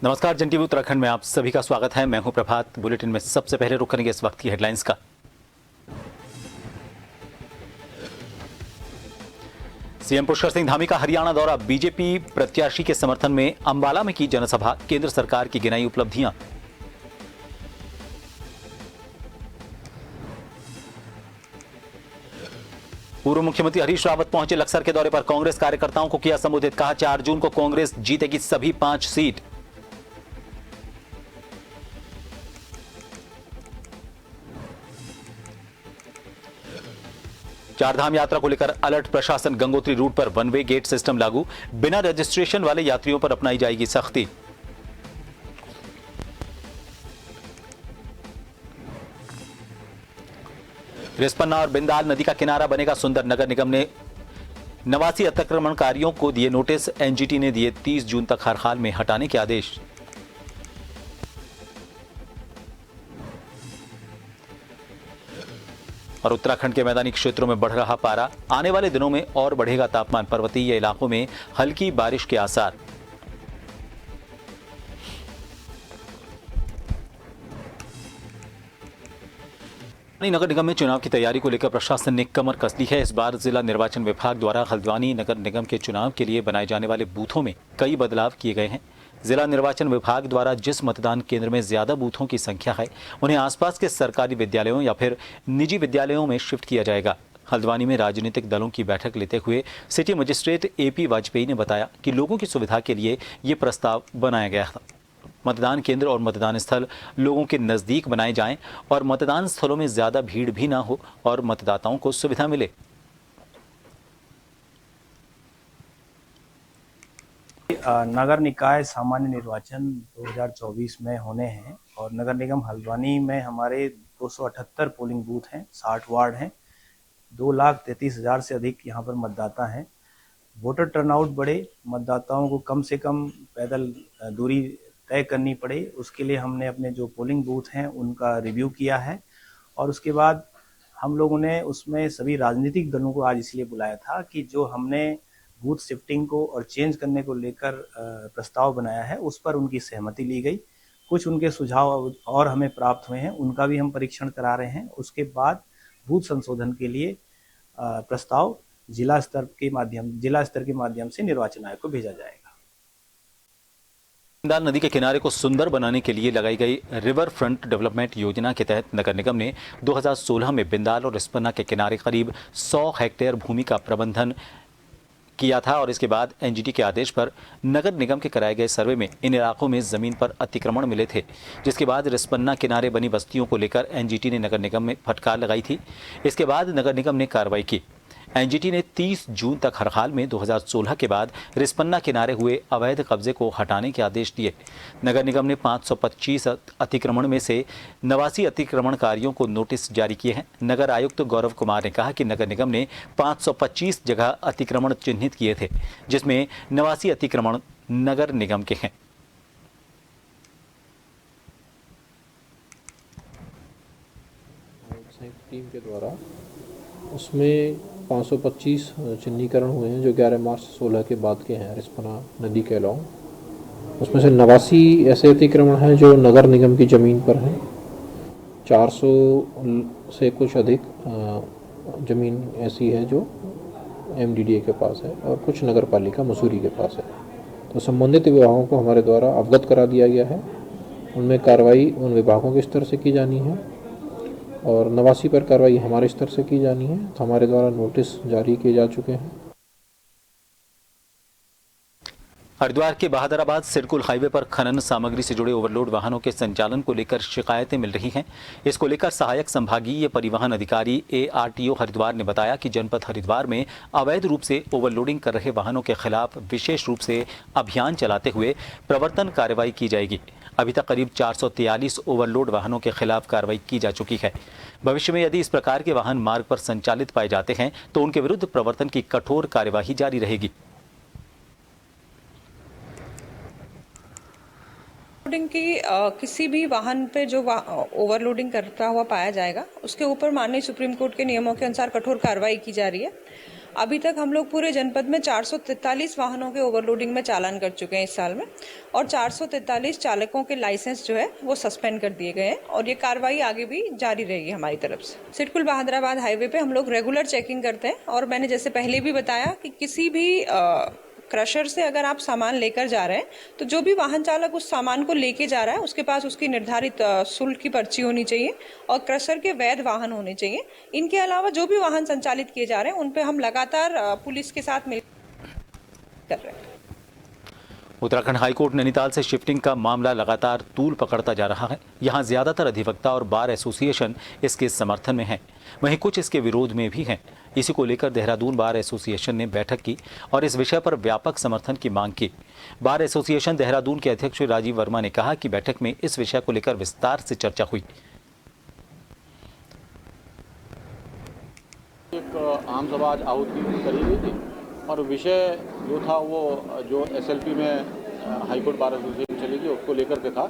नमस्कार, जन टीवी उत्तराखंड में आप सभी का स्वागत है। मैं हूं प्रभात। बुलेटिन में सबसे पहले रुक करेंगे इस वक्त की हेडलाइंस का। सीएम पुष्कर सिंह धामी का हरियाणा दौरा, बीजेपी प्रत्याशी के समर्थन में अंबाला में की जनसभा, केंद्र सरकार की गिनाई उपलब्धियां। पूर्व मुख्यमंत्री हरीश रावत पहुंचे लक्सर के दौरे पर, कांग्रेस कार्यकर्ताओं को किया संबोधित, कहा 4 जून को कांग्रेस जीतेगी सभी 5 सीट। चारधाम यात्रा को लेकर अलर्ट प्रशासन, गंगोत्री रूट पर वन वे गेट सिस्टम लागू, बिना रजिस्ट्रेशन वाले यात्रियों पर अपनाई जाएगी सख्ती। रिस्पन्ना और बिंदाल नदी का किनारा बनेगा सुंदर, नगर निगम ने 89 अतिक्रमणकारियों को दिए नोटिस, एनजीटी ने दिए 30 जून तक हर हाल में हटाने के आदेश। और उत्तराखंड के मैदानी क्षेत्रों में बढ़ रहा पारा, आने वाले दिनों में और बढ़ेगा तापमान, पर्वतीय इलाकों में हल्की बारिश के आसार। नगर निगम में चुनाव की तैयारी को लेकर प्रशासन ने कमर कस ली है। इस बार जिला निर्वाचन विभाग द्वारा हल्द्वानी नगर निगम के चुनाव के लिए बनाए जाने वाले बूथों में कई बदलाव किए गए हैं। जिला निर्वाचन विभाग द्वारा जिस मतदान केंद्र में ज्यादा बूथों की संख्या है, उन्हें आसपास के सरकारी विद्यालयों या फिर निजी विद्यालयों में शिफ्ट किया जाएगा। हल्द्वानी में राजनीतिक दलों की बैठक लेते हुए सिटी मजिस्ट्रेट एपी वाजपेयी ने बताया कि लोगों की सुविधा के लिए ये प्रस्ताव बनाया गया था। मतदान केंद्र और मतदान स्थल लोगों के नजदीक बनाए जाएं और मतदान स्थलों में ज्यादा भीड़ भी ना हो और मतदाताओं को सुविधा मिले। नगर निकाय सामान्य निर्वाचन 2024 में होने हैं और नगर निगम हल्द्वानी में हमारे 278 पोलिंग बूथ हैं, 60 वार्ड हैं, 2,33,000 से अधिक यहाँ पर मतदाता हैं। वोटर टर्नआउट बढ़े, मतदाताओं को कम से कम पैदल दूरी तय करनी पड़े, उसके लिए हमने अपने जो पोलिंग बूथ हैं उनका रिव्यू किया है और उसके बाद हम लोगों ने उसमें सभी राजनीतिक दलों को आज इसलिए बुलाया था कि जो हमने बूथ शिफ्टिंग को और चेंज करने को लेकर प्रस्ताव बनाया है उस पर उनकी सहमति ली गई। कुछ उनके सुझाव और हमें प्राप्त हुए हैं, उनका भी हम परीक्षण करा रहे हैं। उसके बाद बूथ संशोधन के लिए प्रस्ताव जिला स्तर के माध्यम से निर्वाचन आयोग को भेजा जाएगा। बिंदाल नदी के किनारे को सुंदर बनाने के लिए लगाई गई रिवर फ्रंट डेवलपमेंट योजना के तहत नगर निगम ने 2016 में बिंदाल और रिस्पन्ना के किनारे करीब 100 हेक्टेयर भूमि का प्रबंधन किया था और इसके बाद एनजीटी के आदेश पर नगर निगम के कराए गए सर्वे में इन इलाकों में जमीन पर अतिक्रमण मिले थे, जिसके बाद रिस्पन्ना किनारे बनी बस्तियों को लेकर एनजीटी ने नगर निगम में फटकार लगाई थी। इसके बाद नगर निगम ने कार्रवाई की। एनजीटी ने 30 जून तक हर हाल में 2016 के बाद रिस्पन्ना किनारे हुए अवैध कब्जे को हटाने के आदेश दिए। नगर निगम ने 525 अतिक्रमण में से 89 अतिक्रमणकारियों को नोटिस जारी किए हैं। नगर आयुक्त गौरव कुमार ने कहा कि नगर निगम ने 525 जगह अतिक्रमण चिन्हित किए थे, जिसमें 89 अतिक्रमण नगर निगम के हैं। टीम के द्वारा उसमें 525 चिन्हीकरण हुए हैं जो 11 मार्च 16 के बाद के हैं रिस्पना नदी के अलावा। उसमें से 89 ऐसे अतिक्रमण हैं जो नगर निगम की ज़मीन पर हैं। 400 से कुछ अधिक ज़मीन ऐसी है जो एमडीडीए के पास है और कुछ नगर पालिका मसूरी के पास है। तो संबंधित विभागों को हमारे द्वारा अवगत करा दिया गया है। उनमें कार्रवाई उन विभागों के स्तर से की जानी है और 89 पर कार्रवाई हमारे स्तर से की जानी है। तो हमारे द्वारा नोटिस जारी किए जा चुके हैं। हरिद्वार के बहादुराबाद सिरकुल हाईवे पर खनन सामग्री से जुड़े ओवरलोड वाहनों के संचालन को लेकर शिकायतें मिल रही हैं। इसको लेकर सहायक संभागीय परिवहन अधिकारी ARTO हरिद्वार ने बताया कि जनपद हरिद्वार में अवैध रूप से ओवरलोडिंग कर रहे वाहनों के खिलाफ विशेष रूप से अभियान चलाते हुए प्रवर्तन कार्रवाई की जाएगी। अभी तक करीब 443 ओवरलोड वाहनों के खिलाफ कार्रवाई की जा चुकी है। भविष्य में यदि इस प्रकार के वाहन मार्ग पर संचालित पाए जाते हैं तो उनके विरुद्ध प्रवर्तन की कठोर कार्यवाही जारी रहेगी। ओवरलोडिंग की किसी भी वाहन पे जो ओवरलोडिंग करता हुआ पाया जाएगा उसके ऊपर माननीय सुप्रीम कोर्ट के नियमों के अनुसार कठोर कार्रवाई की जा रही है अभी तक हम लोग पूरे जनपद में 443 वाहनों के ओवरलोडिंग में चालान कर चुके हैं इस साल में, और 443 चालकों के लाइसेंस जो है वो सस्पेंड कर दिए गए हैं, और ये कार्रवाई आगे भी जारी रहेगी हमारी तरफ से। सिडकुल बहादुराबाद हाईवे पे हम लोग रेगुलर चेकिंग करते हैं, और मैंने जैसे पहले भी बताया कि किसी भी क्रशर से अगर आप सामान लेकर जा रहे हैं तो जो भी वाहन चालक उस सामान को लेके जा रहा है उसके पास उसकी निर्धारित शुल्क की पर्ची होनी चाहिए और क्रशर के वैध वाहन होने चाहिए। इनके अलावा जो भी वाहन संचालित किए जा रहे हैं उन पे हम लगातार पुलिस के साथ मिल कर रहे हैं। उत्तराखंड हाईकोर्ट नैनीताल से शिफ्टिंग का मामला लगातार तूल पकड़ता जा रहा है। यहां ज्यादातर अधिवक्ता और बार एसोसिएशन इसके समर्थन में हैं, वहीं कुछ इसके विरोध में भी हैं। इसी को लेकर देहरादून बार एसोसिएशन ने बैठक की और इस विषय पर व्यापक समर्थन की मांग की। बार एसोसिएशन देहरादून के अध्यक्ष राजीव वर्मा ने कहा कि बैठक में इस विषय को लेकर विस्तार से चर्चा हुई। एक आम सभा आज आहूत करी गई थी और विषय जो था वो जो एसएलपी में हाईकोर्ट बार एसोसिएशन चलेगी उसको लेकर के था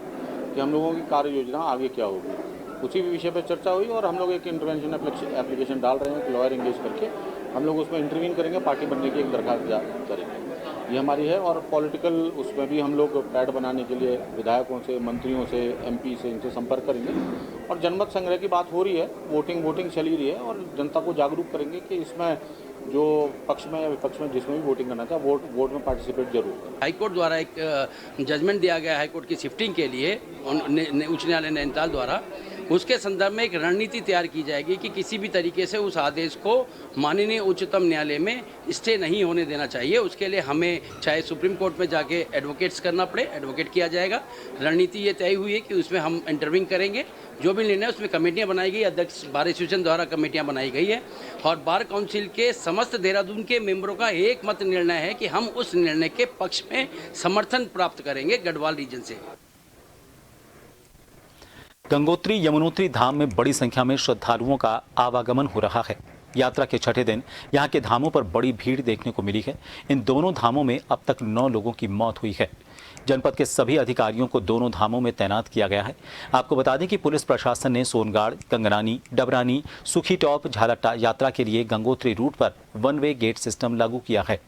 कि हम लोगों की कार्य योजना आगे क्या होगी। उसी विषय पर चर्चा हुई और हम लोग एक इंटरवेंशन एप्लीकेशन डाल रहे हैं, एक लॉयर एंगेज करके हम लोग उसमें इंटरवीन करेंगे, पार्टी बनने की एक दरखास्त करेंगे। ये हमारी है। और पॉलिटिकल उसमें भी हम लोग पैड बनाने के लिए विधायकों से, मंत्रियों से, एमपी से, इनसे संपर्क करेंगे और जनमत संग्रह की बात हो रही है, वोटिंग चल ही रही है और जनता को जागरूक करेंगे कि इसमें जो पक्ष में या विपक्ष में जिसमें भी वोटिंग करना था वोट में पार्टिसिपेट जरूर करें। हाईकोर्ट द्वारा एक जजमेंट दिया गया हाईकोर्ट की शिफ्टिंग के लिए उच्च न्यायालय नैनीताल द्वारा, उसके संदर्भ में एक रणनीति तैयार की जाएगी कि किसी भी तरीके से उस आदेश को माननीय उच्चतम न्यायालय में स्टे नहीं होने देना चाहिए। उसके लिए हमें चाहे सुप्रीम कोर्ट में जाके एडवोकेट्स करना पड़े, एडवोकेट किया जाएगा। रणनीति ये तय हुई है कि उसमें हम इंटरव्यूइंग करेंगे, जो भी निर्णय उसमें कमेटियां बनाई गई, अध्यक्ष बार एसोसिएशन द्वारा कमेटियां बनाई गई है और बार काउंसिल के समस्त देहरादून के मेंबरों का एक मत निर्णय है कि हम उस निर्णय के पक्ष में समर्थन प्राप्त करेंगे गढ़वाल रीजन से। गंगोत्री यमुनोत्री धाम में बड़ी संख्या में श्रद्धालुओं का आवागमन हो रहा है। यात्रा के छठे दिन यहां के धामों पर बड़ी भीड़ देखने को मिली है। इन दोनों धामों में अब तक 9 लोगों की मौत हुई है। जनपद के सभी अधिकारियों को दोनों धामों में तैनात किया गया है। आपको बता दें कि पुलिस प्रशासन ने सोनगाड़, कंगनानी, डबरानी, सुखी टॉप, झालट्टा यात्रा के लिए गंगोत्री रूट पर वन वे गेट सिस्टम लागू किया है।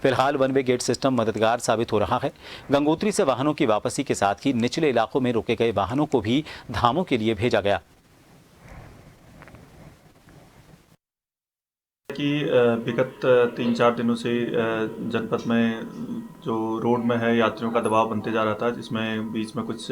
फिलहाल वन वे गेट सिस्टम मददगार साबित हो रहा है। गंगोत्री से वाहनों की वापसी के साथ ही निचले इलाकों में रोके गए वाहनों को भी धामों के लिए भेजा गया। कि विगत 3-4 दिनों से जनपद में जो रोड में है यात्रियों का दबाव बनते जा रहा था, जिसमें बीच में कुछ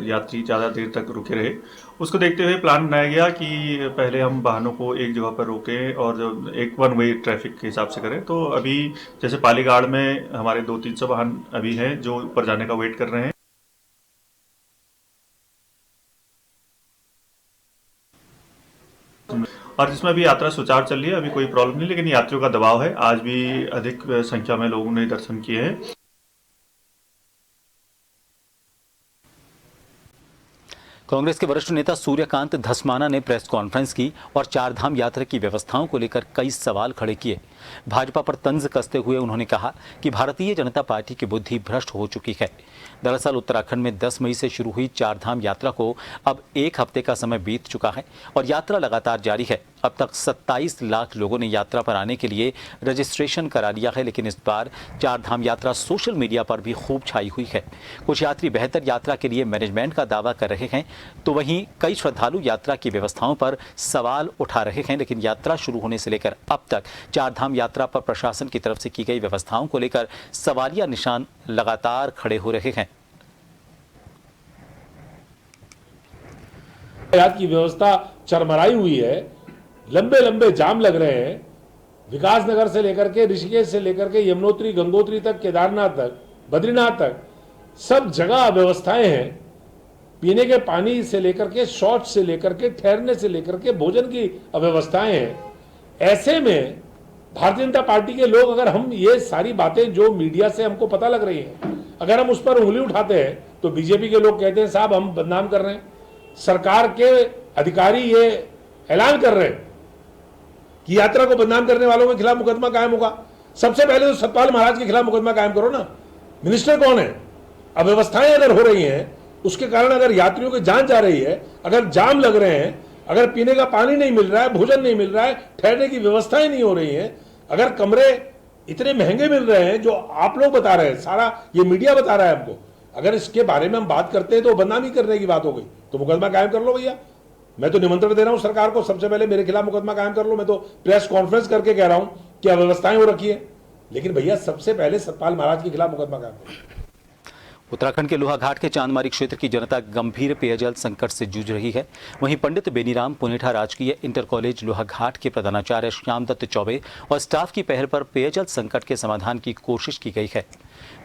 यात्री ज़्यादा देर तक रुके रहे। उसको देखते हुए प्लान बनाया गया कि पहले हम वाहनों को एक जगह पर रोकें और जो एक वन वे ट्रैफिक के हिसाब से करें। तो अभी जैसे पालीगाड़ में हमारे 200-300 वाहन अभी हैं जो ऊपर जाने का वेट कर रहे हैं। और जिसमें भी यात्रा सुचारू चल रही है, अभी कोई प्रॉब्लम नहीं, लेकिन यात्रियों का दबाव है। आज भी अधिक संख्या में लोगों ने दर्शन किए हैं। कांग्रेस के वरिष्ठ नेता सूर्यकांत धस्माना ने प्रेस कॉन्फ्रेंस की और चारधाम यात्रा की व्यवस्थाओं को लेकर कई सवाल खड़े किए। भाजपा पर तंज कसते हुए उन्होंने कहा कि भारतीय जनता पार्टी की बुद्धि भ्रष्ट हो चुकी है। दरअसल उत्तराखंड में 10 मई से शुरू हुई चारधाम यात्रा को अब 1 हफ्ते का समय बीत चुका है और यात्रा लगातार जारी है। अब तक 27 लाख लोगों ने यात्रा पर आने के लिए रजिस्ट्रेशन करा लिया है, लेकिन इस बार चारधाम यात्रा सोशल मीडिया पर भी खूब छाई हुई है। कुछ यात्री बेहतर यात्रा के लिए मैनेजमेंट का दावा कर रहे हैं, तो वहीं कई श्रद्धालु यात्रा की व्यवस्थाओं पर सवाल उठा रहे हैं। लेकिन यात्रा शुरू होने से लेकर अब तक चारधाम यात्रा पर प्रशासन की तरफ से की गई व्यवस्थाओं को लेकर सवालिया निशान लगातार खड़े हो रहे हैं। यातायात की व्यवस्था चरमराई हुई है, लंबे लंबे जाम लग रहे हैं। विकास नगर से लेकर के ऋषिकेश से लेकर के यमुनोत्री, गंगोत्री तक, केदारनाथ तक, बद्रीनाथ तक सब जगह अव्यवस्थाएं हैं। पीने के पानी से लेकर के, शौच से लेकर के, ठहरने से लेकर के भोजन की अव्यवस्थाएं हैं। ऐसे में भारतीय जनता पार्टी के लोग, अगर हम ये सारी बातें जो मीडिया से हमको पता लग रही हैं, अगर हम उस पर उंगली उठाते हैं तो बीजेपी के लोग कहते हैं साहब हम बदनाम कर रहे हैं। सरकार के अधिकारी ये ऐलान कर रहे हैं कि यात्रा को बदनाम करने वालों के खिलाफ मुकदमा कायम होगा। सबसे पहले तो सतपाल महाराज के खिलाफ मुकदमा कायम करो ना। मिनिस्टर कौन है? अव्यवस्थाएं अगर हो रही हैं, उसके कारण अगर यात्रियों की जान जा रही है, अगर जाम लग रहे हैं, अगर पीने का पानी नहीं मिल रहा है, भोजन नहीं मिल रहा है, ठहरने की व्यवस्थाएं नहीं हो रही हैं, अगर कमरे इतने महंगे मिल रहे हैं जो आप लोग बता रहे हैं, सारा ये मीडिया बता रहा है हमको, अगर इसके बारे में हम बात करते हैं तो बदनामी करने की बात हो गई, तो मुकदमा कायम कर लो भैया। मैं तो निमंत्रण दे रहा हूं सरकार को, सबसे पहले मेरे खिलाफ मुकदमा कायम कर लो। मैं तो प्रेस कॉन्फ्रेंस करके कह रहा हूं कि अव्यवस्थाएं हो रखी है, लेकिन भैया सबसे पहले सतपाल महाराज के खिलाफ मुकदमा कायम करो। उत्तराखंड के लोहाघाट के चांदमारी क्षेत्र की जनता गंभीर पेयजल संकट से जूझ रही है। वहीं पंडित बेनीराम पुनेठा राजकीय इंटर कॉलेज लोहाघाट के प्रधानाचार्य श्यामदत्त चौबे और स्टाफ की पहल पर पेयजल संकट के समाधान की कोशिश की गई है।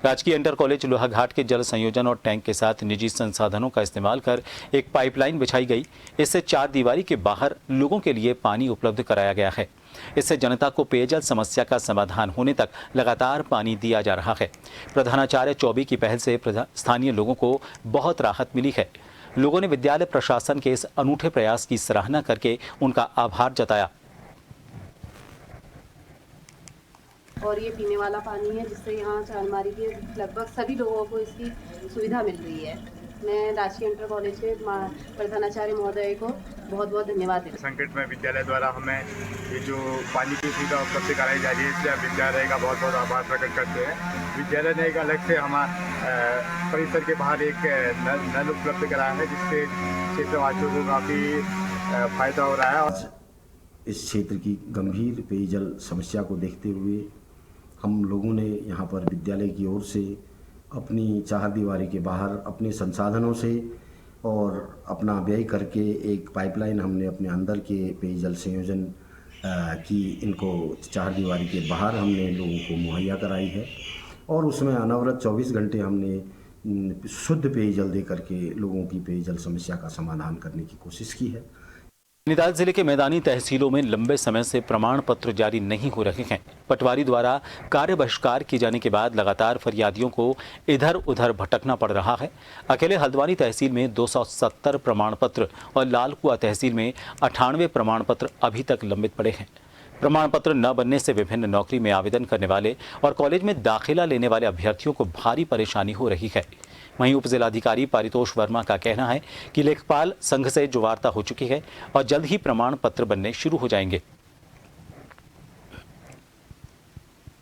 राजकीय इंटर कॉलेज लोहाघाट के जल संयोजन और टैंक के साथ निजी संसाधनों का इस्तेमाल कर एक पाइपलाइन बिछाई गई। इससे चारदीवारी के बाहर लोगों के लिए पानी उपलब्ध कराया गया है। इससे जनता को पेयजल समस्या का समाधान होने तक लगातार पानी दिया जा रहा है। प्रधानाचार्य चौबे की पहल से स्थानीय लोगों को बहुत राहत मिली है। लोगों ने विद्यालय प्रशासन के इस अनूठे प्रयास की सराहना करके उनका आभार जताया। और ये पीने वाला पानी है जिससे यहाँ चांदमारी के लगभग सभी लोगों को इसकी सुविधा मिल रही है। मैं राजकीय इंटर कॉलेज के प्रधानाचार्य महोदय को बहुत बहुत धन्यवाद देती हूँ। संकट में विद्यालय द्वारा हमें ये जो पानी की सुविधा उपलब्ध कराई जा रही है, इसलिए विद्यालय का बहुत बहुत आभार प्रकट करते हैं। विद्यालय ने एक अलग से हमारे परिसर के बाहर एक नल उपलब्ध कराया है, जिससे क्षेत्रवासियों को काफ़ी फायदा हो रहा है। इस क्षेत्र की गंभीर पेयजल समस्या को देखते हुए हम लोगों ने यहाँ पर विद्यालय की ओर से अपनी चारदीवारी के बाहर अपने संसाधनों से और अपना व्यय करके एक पाइपलाइन हमने अपने अंदर के पेयजल संयोजन की इनको चारदीवारी के बाहर हमने लोगों को मुहैया कराई है और उसमें अनवरत 24 घंटे हमने शुद्ध पेयजल दे करके लोगों की पेयजल समस्या का समाधान करने की कोशिश की है। नैनीताल जिले के मैदानी तहसीलों में लंबे समय से प्रमाण पत्र जारी नहीं हो रहे हैं। पटवारी द्वारा कार्य बहिष्कार किए जाने के बाद लगातार फरियादियों को इधर उधर भटकना पड़ रहा है। अकेले हल्द्वानी तहसील में 270 प्रमाण पत्र और लालकुआ तहसील में 98 प्रमाण पत्र अभी तक लंबित पड़े हैं। प्रमाण पत्र न बनने से विभिन्न नौकरी में आवेदन करने वाले और कॉलेज में दाखिला लेने वाले अभ्यर्थियों को भारी परेशानी हो रही है। वहीं उप जिलाधिकारी पारितोष वर्मा का कहना है कि लेखपाल संघ से जो वार्ता हो चुकी है और जल्द ही प्रमाण पत्र बनने शुरू हो जाएंगे।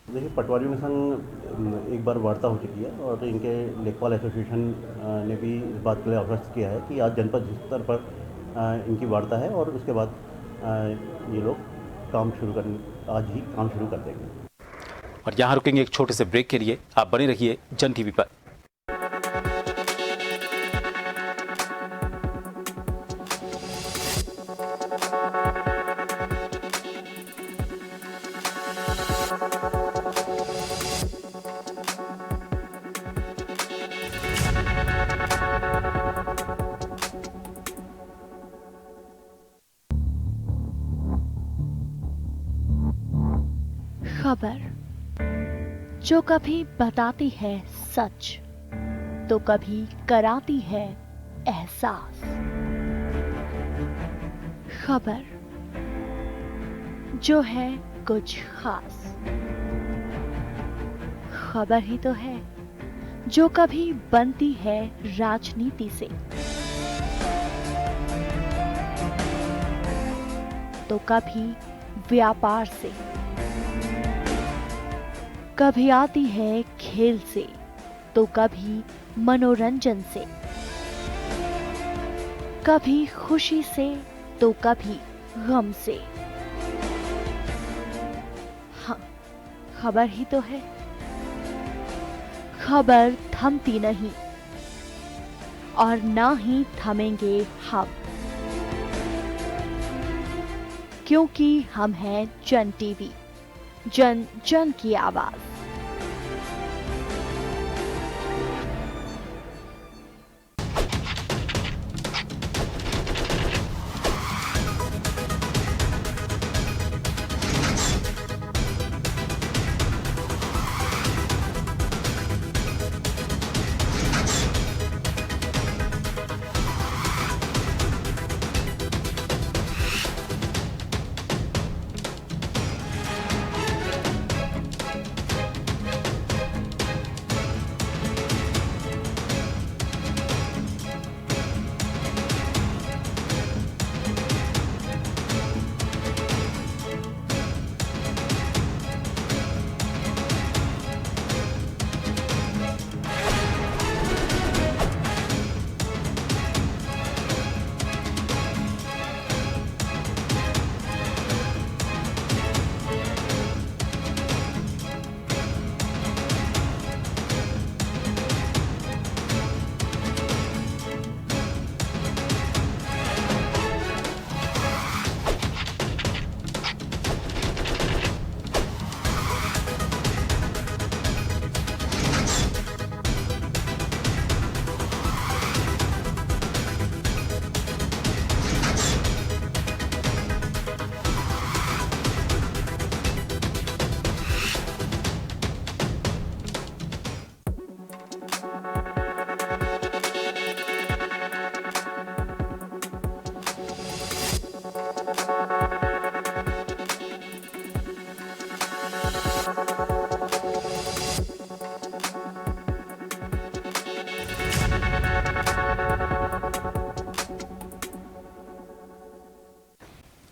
देखिए, पटवारियों के संग एक बार वार्ता हो चुकी है और इनके लेखपाल एसोसिएशन ने भी इस बात के लिए आश्वस्त किया है कि आज जनपद स्तर पर इनकी वार्ता है और उसके बाद ये लोग आज ही काम शुरू कर देंगे। और यहाँ रुकेंगे एक छोटे से ब्रेक के लिए। आप बने रहिए जन टीवी पर। खबर जो कभी बताती है सच तो कभी कराती है एहसास। खबर जो है कुछ खास। खबर ही तो है जो कभी बनती है राजनीति से तो कभी व्यापार से, कभी आती है खेल से तो कभी मनोरंजन से, कभी खुशी से तो कभी गम से। हाँ, खबर ही तो है। खबर थमती नहीं और ना ही थमेंगे हम, क्योंकि हम हैं जन टीवी, जन जन की आवाज।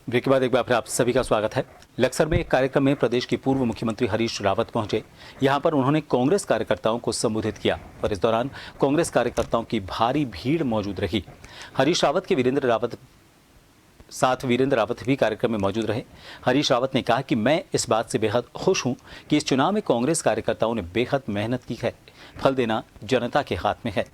ब्रेक के बाद एक बार फिर आप सभी का स्वागत है। लक्सर में एक कार्यक्रम में प्रदेश के पूर्व मुख्यमंत्री हरीश रावत पहुंचे। यहां पर उन्होंने कांग्रेस कार्यकर्ताओं को संबोधित किया और इस दौरान कांग्रेस कार्यकर्ताओं की भारी भीड़ मौजूद रही। हरीश रावत के वीरेंद्र रावत भी कार्यक्रम में मौजूद रहे। हरीश रावत ने कहा कि मैं इस बात से बेहद खुश हूं कि इस चुनाव में कांग्रेस कार्यकर्ताओं ने बेहद मेहनत की है। फल देना जनता के हाथ में है।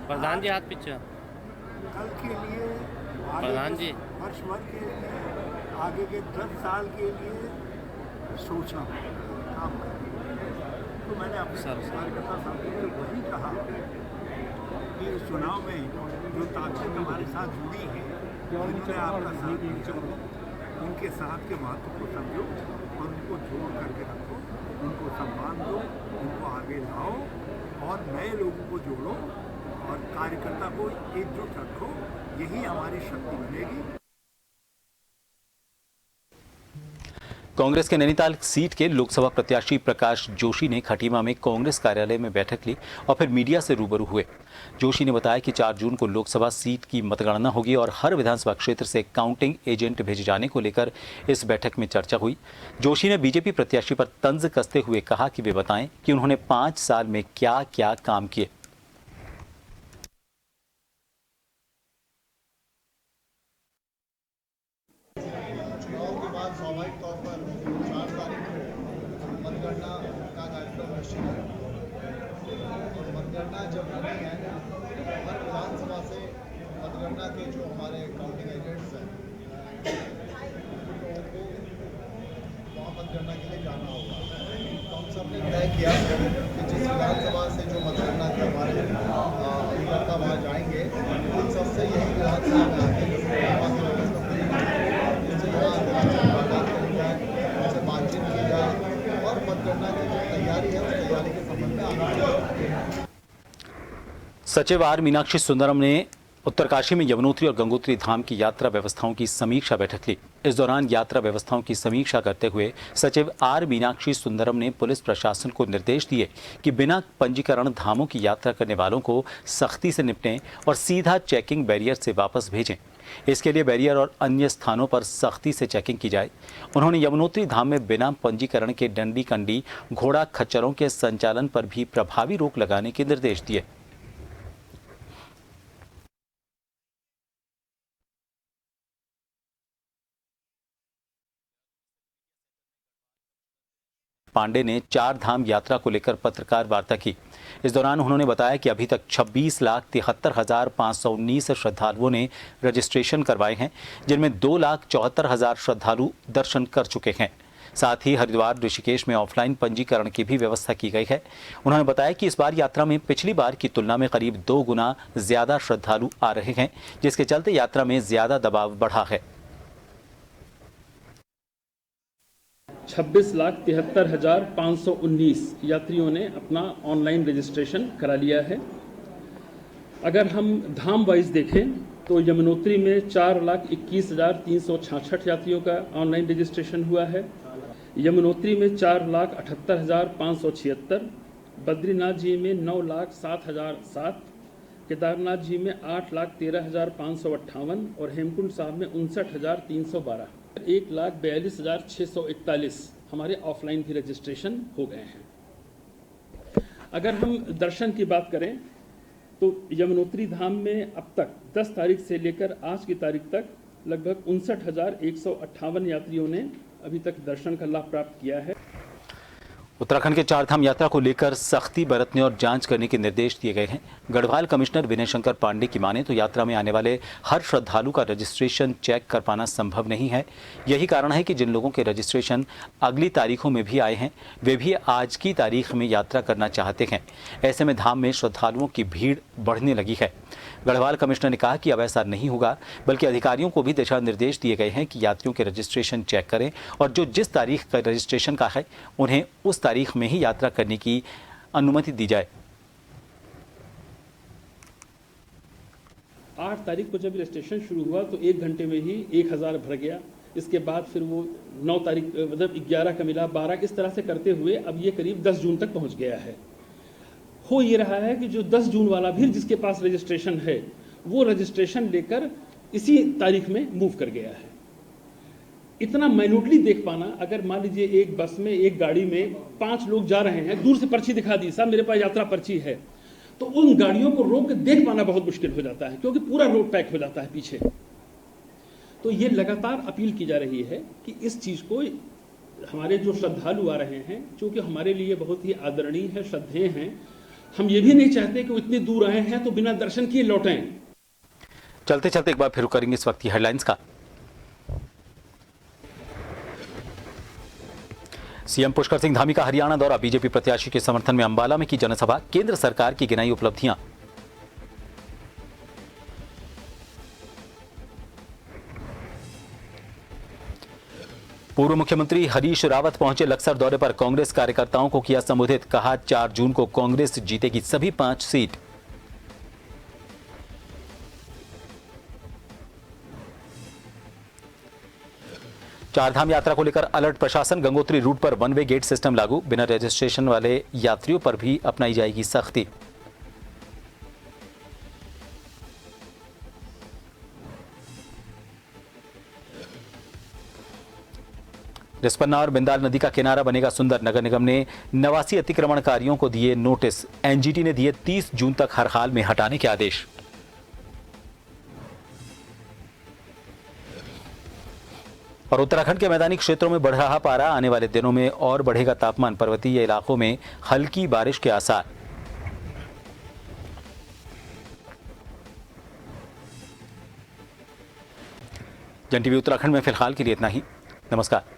प्रधान जी हाथ पीछे। कल के लिए प्रधान जी वर्ष भर के लिए आगे के 10 साल के लिए सोचना काम करना। तो मैंने अपने कार्यकर्ता साथियों से वही कहा कि इस चुनाव में जो ताकत हमारे साथ जुड़ी है उन्होंने आपका साथ दिया, उनके साथ के महत्व को समझो और उनको जोड़ करके रखो, उनको सम्मान दो, उनको आगे लाओ और नए लोगों को जोड़ो और कार्यकर्ता को एकजुट रखो। यही हमारी शक्ति बनेगी। कांग्रेस के नैनीताल सीट के लोकसभा प्रत्याशी प्रकाश जोशी ने खटीमा में कांग्रेस कार्यालय में बैठक ली और फिर मीडिया से रूबरू हुए। जोशी ने बताया कि 4 जून को लोकसभा सीट की मतगणना होगी और हर विधानसभा क्षेत्र से काउंटिंग एजेंट भेजे जाने को लेकर इस बैठक में चर्चा हुई। जोशी ने बीजेपी प्रत्याशी पर तंज कसते हुए कहा कि वे बताएं कि उन्होंने 5 साल में क्या क्या काम किए। स्वाभाविक तौर पर 4 तारीख को मतगणना का कार्यक्रम निश्चित है और मतगणना जब होनी है हर विधानसभा से मतगणना के जो हमारे काउंटिंग एजेंट्स हैं उन लोगों को वहाँ मतगणना के लिए जाना होगा। तो हम सब ने तय किया कि जिस विधानसभा से जो मतगणना के हमारे अभिकर्ता वहाँ जाएंगे उन सबसे यही विधानसभा में आके बातचीत की जाए और मतगणना की जो तैयारी है उस तैयारी के संबंध में आगे। सचिव आर मीनाक्षी सुंदरम ने उत्तरकाशी में यमुनोत्री और गंगोत्री धाम की यात्रा व्यवस्थाओं की समीक्षा बैठक ली। इस दौरान यात्रा व्यवस्थाओं की समीक्षा करते हुए सचिव आर मीनाक्षी सुंदरम ने पुलिस प्रशासन को निर्देश दिए कि बिना पंजीकरण धामों की यात्रा करने वालों को सख्ती से निपटें और सीधा चेकिंग बैरियर से वापस भेजें। इसके लिए बैरियर और अन्य स्थानों पर सख्ती से चेकिंग की जाए। उन्होंने यमुनोत्री धाम में बिना पंजीकरण के डंडी कंडी घोड़ा खच्चरों के संचालन पर भी प्रभावी रोक लगाने के निर्देश दिए। पांडे ने 4 धाम यात्रा को लेकर पत्रकार वार्ता की। इस दौरान उन्होंने बताया कि अभी तक 26,73,519 श्रद्धालुओं ने रजिस्ट्रेशन करवाए हैं, जिनमें 2,74,000 श्रद्धालु दर्शन कर चुके हैं। साथ ही हरिद्वार ऋषिकेश में ऑफलाइन पंजीकरण की भी व्यवस्था की गई है। उन्होंने बताया कि इस बार यात्रा में पिछली बार की तुलना में करीब 2 गुना ज्यादा श्रद्धालु आ रहे हैं, जिसके चलते यात्रा में ज्यादा दबाव बढ़ा है। 26,73,519 यात्रियों ने अपना ऑनलाइन रजिस्ट्रेशन करा लिया है। अगर हम धाम वाइज देखें तो यमुनोत्री में 4,21,366 यात्रियों का ऑनलाइन रजिस्ट्रेशन हुआ है। यमुनोत्री में 4,78,576, बद्रीनाथ जी में 9,07,007, केदारनाथ जी में 8,13,558 और हेमकुंड साहब में 59,312। 1,42,641 हमारे ऑफलाइन भी रजिस्ट्रेशन हो गए हैं। अगर हम दर्शन की बात करें तो यमुनोत्री धाम में अब तक 10 तारीख से लेकर आज की तारीख तक लगभग 59,158 यात्रियों ने अभी तक दर्शन का लाभ प्राप्त किया है। उत्तराखंड के 4 धाम यात्रा को लेकर सख्ती बरतने और जांच करने के निर्देश दिए गए हैं। गढ़वाल कमिश्नर विनय शंकर पांडे की माने तो यात्रा में आने वाले हर श्रद्धालु का रजिस्ट्रेशन चेक कर पाना संभव नहीं है। यही कारण है कि जिन लोगों के रजिस्ट्रेशन अगली तारीखों में भी आए हैं, वे भी आज की तारीख में यात्रा करना चाहते हैं। ऐसे में धाम में श्रद्धालुओं की भीड़ बढ़ने लगी है। गढ़वाल कमिश्नर ने कहा कि अब ऐसा नहीं होगा, बल्कि अधिकारियों को भी दिशा निर्देश दिए गए हैं कि यात्रियों के रजिस्ट्रेशन चेक करें और जो जिस तारीख का रजिस्ट्रेशन का है उन्हें उस तारीख में ही यात्रा करने की अनुमति दी जाए। 8 तारीख को जब रजिस्ट्रेशन शुरू हुआ तो 1 घंटे में ही 1000 भर गया। इसके बाद फिर वो 9 तारीख मतलब 11 का मिला, 12, इस तरह से करते हुए अब ये करीब 10 जून तक पहुंच गया है। हो ये रहा है कि जो 10 जून वाला भी जिसके पास रजिस्ट्रेशन है वो रजिस्ट्रेशन लेकर इसी तारीख में मूव कर गया है। इतना माइन्यूटली देख पाना, अगर मान लीजिए एक बस में, एक गाड़ी में 5 लोग जा रहे हैं, दूर से पर्ची दिखा दी, साहब मेरे पास यात्रा पर्ची है, तो उन गाड़ियों को रोक के देख पाना बहुत मुश्किल हो जाता है, क्योंकि पूरा रोड पैक हो जाता है पीछे। तो ये लगातार अपील की जा रही है कि इस चीज को हमारे जो श्रद्धालु आ रहे हैं, क्योंकि हमारे लिए बहुत ही आदरणीय है, श्रद्धेय हैं, हम ये भी नहीं चाहते कि वो इतनी दूर आए हैं तो बिना दर्शन किए लौटें। चलते चलते एक बार फिर करेंगे इस वक्त की हेडलाइंस का। सीएम पुष्कर सिंह धामी का हरियाणा दौरा, बीजेपी प्रत्याशी के समर्थन में अंबाला में की जनसभा, केंद्र सरकार की गिनाई उपलब्धियां। पूर्व मुख्यमंत्री हरीश रावत पहुंचे लक्सर दौरे पर, कांग्रेस कार्यकर्ताओं को किया संबोधित, कहा 4 जून को कांग्रेस जीतेगी सभी 5 सीट। चारधाम यात्रा को लेकर अलर्ट प्रशासन, गंगोत्री रूट पर वन वे गेट सिस्टम लागू, बिना रजिस्ट्रेशन वाले यात्रियों पर भी अपनाई जाएगी सख्ती। रिस्पन्ना और बिंदाल नदी का किनारा बनेगा सुंदर, नगर निगम ने 89 अतिक्रमणकारियों को दिए नोटिस, एनजीटी ने दिए 30 जून तक हर हाल में हटाने के आदेश। और उत्तराखंड के मैदानी क्षेत्रों में बढ़ रहा पारा, आने वाले दिनों में और बढ़ेगा तापमान, पर्वतीय इलाकों में हल्की बारिश के आसार। जन टीवी उत्तराखंड में फिलहाल के लिए इतना ही। नमस्कार।